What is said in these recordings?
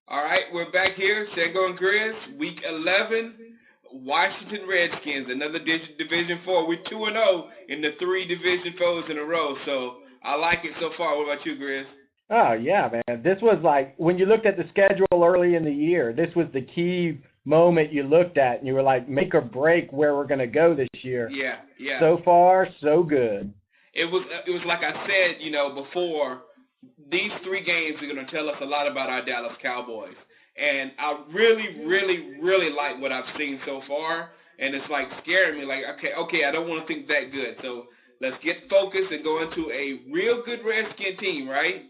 All right, we're back here, Shango and Grizz, Week 11, Washington Redskins, another Division 4. We're 2-0 in the 3 Division 4s in a row, so I like it so far. What about you, Grizz? Oh, yeah, man. This was like, when you looked at the schedule early in the year, this was the key moment you looked at, and you were like, make or break where we're going to go this year. Yeah, yeah. So far, so good. It was like I said, before, these 3 games are going to tell us a lot about our Dallas Cowboys. And I really, really, really like what I've seen so far. And it's like scaring me, like, okay, I don't want to think that good. So let's get focused and go into a real good Redskin team, right?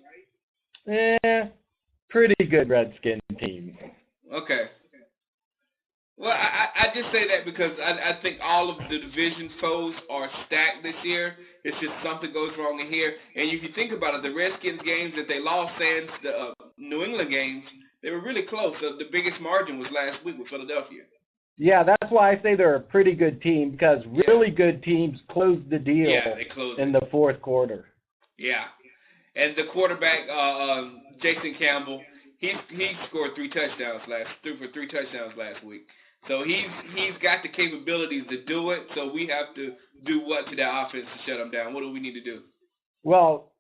Pretty good Redskin team. Okay. Well, I just say that because I think all of the division foes are stacked this year. It's just something goes wrong in here. And if you think about it, the Redskins games that they lost, sans the New England games, they were really close. So the biggest margin was last week with Philadelphia. Yeah, that's why I say they're a pretty good team, because really good teams close the deal in the fourth quarter. Yeah. And the quarterback, Jason Campbell, he scored 3 touchdowns last week. So he's got the capabilities to do it. So we have to do what to that offense to shut him down? What do we need to do? Well,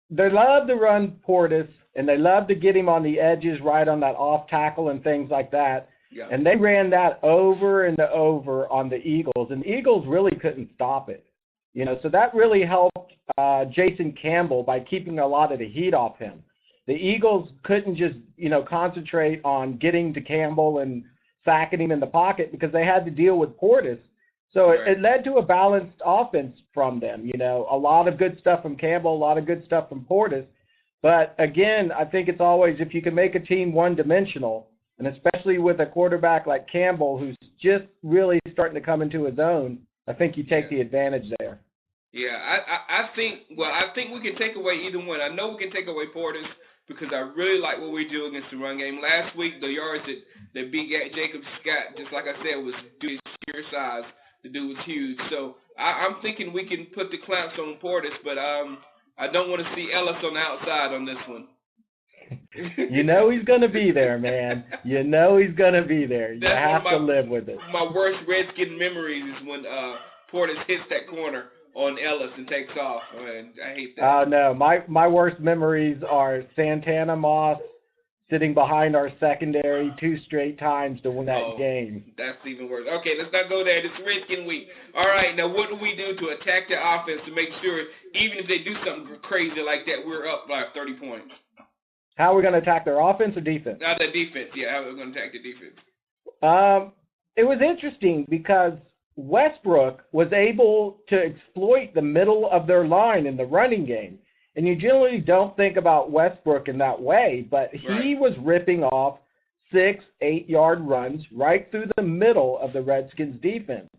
they love to run Portis, and they love to get him on the edges, right on that off tackle and things like that. Yeah. And they ran that over and over on the Eagles, and the Eagles really couldn't stop it. So that really helped Jason Campbell by keeping a lot of the heat off him. The Eagles couldn't just, concentrate on getting to Campbell and sacking him in the pocket because they had to deal with Portis. So it led to a balanced offense from them. A lot of good stuff from Campbell, a lot of good stuff from Portis. But again, I think it's always, if you can make a team one-dimensional, and especially with a quarterback like Campbell, who's just really starting to come into his own, I think you take the advantage there. Yeah, I think we can take away either one. I know we can take away Portis because I really like what we do against the run game. Last week, the yards that beat Jacob Scott, just like I said, was due to sheer size. The dude was huge. So I'm thinking we can put the clamps on Portis, but I don't want to see Ellis on the outside on this one. He's going to be there, man. He's going to be there. You have to live with it. My worst Redskin memories is when Portis hits that corner on Ellis and takes off. Man, I hate that. Oh, no. My worst memories are Santana Moss sitting behind our secondary 2 straight times to win that game. That's even worse. Okay, let's not go there. It's Redskin week. All right, now what do we do to attack the offense to make sure, even if they do something crazy like that, we're up by 30 points? How are we going to attack their offense or defense? The defense, yeah. How are we going to attack the defense? It was interesting because Westbrook was able to exploit the middle of their line in the running game. And you generally don't think about Westbrook in that way, but he was ripping off 6, 8-yard runs right through the middle of the Redskins defense.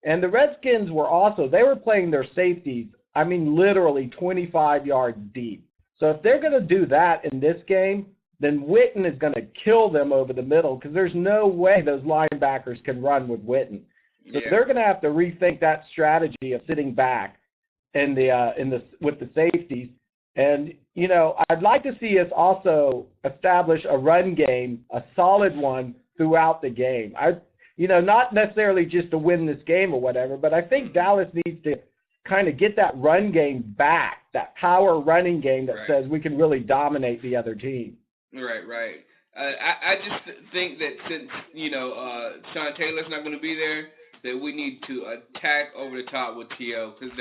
And the Redskins were they were playing their safeties, literally 25 yards deep. So if they're going to do that in this game, then Witten is going to kill them over the middle because there's no way those linebackers can run with Witten. So they're going to have to rethink that strategy of sitting back with the safeties. And, I'd like to see us also establish a run game, a solid one throughout the game. Not necessarily just to win this game or whatever, but I think Dallas needs to kind of get that run game back, that power running game that says we can really dominate the other team. Right. I just think that since, Sean Taylor's not going to be there, that we need to attack over the top with T.O. because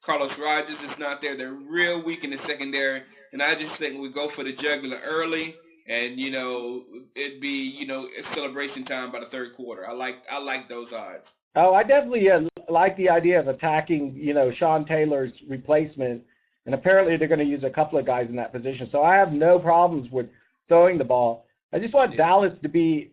Carlos Rogers is not there. They're real weak in the secondary, and I just think we go for the jugular early, and it'd be it's celebration time by the third quarter. I like those odds. Oh, I definitely like the idea of attacking Sean Taylor's replacement, and apparently they're going to use a couple of guys in that position. So I have no problems with throwing the ball. I just want Dallas to be,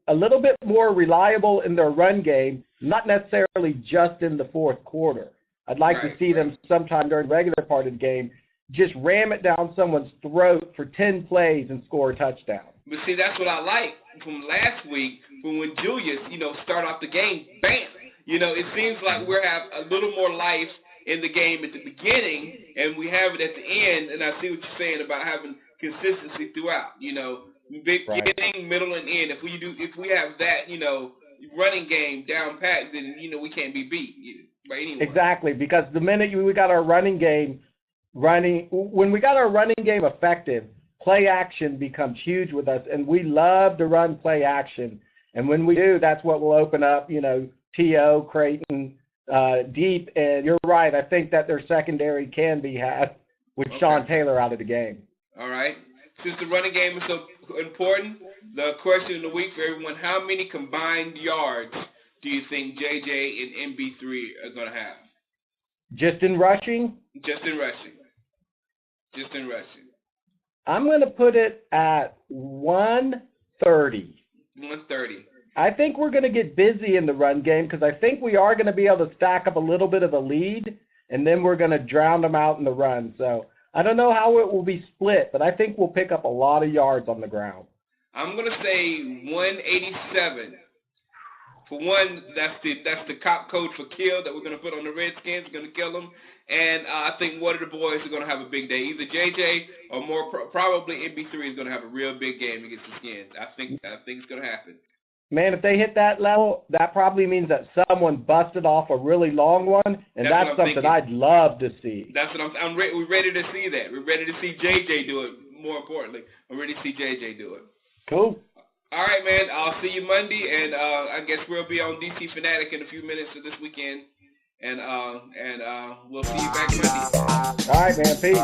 a little bit more reliable in their run game, not necessarily just in the fourth quarter. I'd like to see them sometime during the regular part of the game just ram it down someone's throat for 10 plays and score a touchdown. But see, that's what I like from last week when Julius, start off the game, bam, It seems like we have a little more life in the game at the beginning, and we have it at the end. And I see what you're saying about having consistency throughout. Right. Beginning, middle, and end. If we have that, running game down pat, then we can't be beat by anyone. Exactly, because the minute we got our running game when we got our running game effective, play action becomes huge with us, and we love to run play action. And when we do, that's what will open up, T.O., Creighton, deep. And you're right. I think that their secondary can be had with Sean Taylor out of the game. All right. Since the running game is so important, the question of the week for everyone: how many combined yards do you think JJ and MB3 are going to have? Just in rushing? Just in rushing. I'm going to put it at 130. 130. I think we're going to get busy in the run game because I think we are going to be able to stack up a little bit of a lead, and then we're going to drown them out in the run. So I don't know how it will be split, but I think we'll pick up a lot of yards on the ground. I'm going to say 187. For one, that's the cop code for kill that we're going to put on the Redskins. We're going to kill them. And I think one of the boys are going to have a big day. Either JJ or more probably MB3 is going to have a real big game against the Skins. I think it's going to happen. Man, if they hit that level, that probably means that someone busted off a really long one, and that's something thinking. I'd love to see. That's what we're ready to see that. We're ready to see JJ do it, more importantly. I'm ready to see JJ do it. Cool. All right, man. I'll see you Monday, and I guess we'll be on DC Fanatic in a few minutes of this weekend. And we'll see you back Monday. All right, man. Peace.